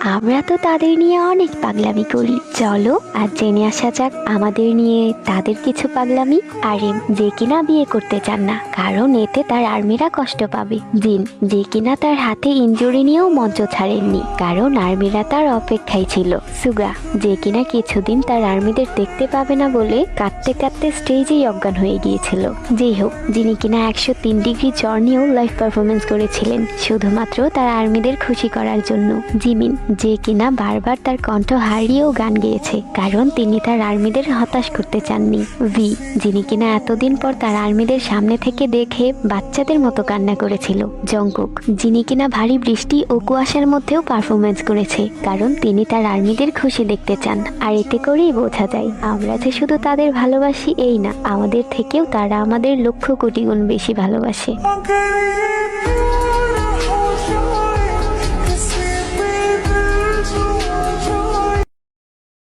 আমরা তো তাদের নিয়ে অনেক পাগলামি করি, চলো আজ জেনে আসা যাক আমাদের নিয়ে তাদের কিছু পাগলামি। আরিম, যে কিনা বিয়ে করতে চান না, কারণ এতে তার আর্মিরা কষ্ট পাবে। জিন, যে কিনা তার হাতে ইনজুরি নিয়েও মঞ্চ ছাড়েননি, কারণ আর্মিরা তার অপেক্ষায় ছিল। সুগা, যে কিনা কিছুদিন তার আর্মিদের দেখতে পাবে না বলে কাঁদতে কাঁদতে স্টেজেই অজ্ঞান হয়ে গিয়েছিল। যেই হোক, যিনি কিনা 103 ডিগ্রি জ্বর নিয়েও লাইভ পারফরমেন্স করেছিলেন শুধুমাত্র তার আর্মিদের খুশি করার জন্য। জিমিন, যে কিনা বারবার তার কণ্ঠ হারিয়েও গান গেয়েছে, কারণ তিনি তার আর্মিদের হতাশ করতে চাননি। ভি, যিনি কিনা এতদিন পর তার আর্মিদের সামনে থেকে দেখে বাচ্চাদের মতো কান্না করেছিল। জংকুক, যিনি কিনা ভারী বৃষ্টি ও কুয়াশার মধ্যেও পারফরমেন্স করেছে, কারণ তিনি তার আর্মিদের খুশি দেখতে চান। আর এতে করেই বোঝা যায় আমরা যে শুধু তাদের ভালোবাসি এই না, আমাদের থেকেও তারা আমাদের লক্ষ কোটি গুণ বেশি ভালোবাসে।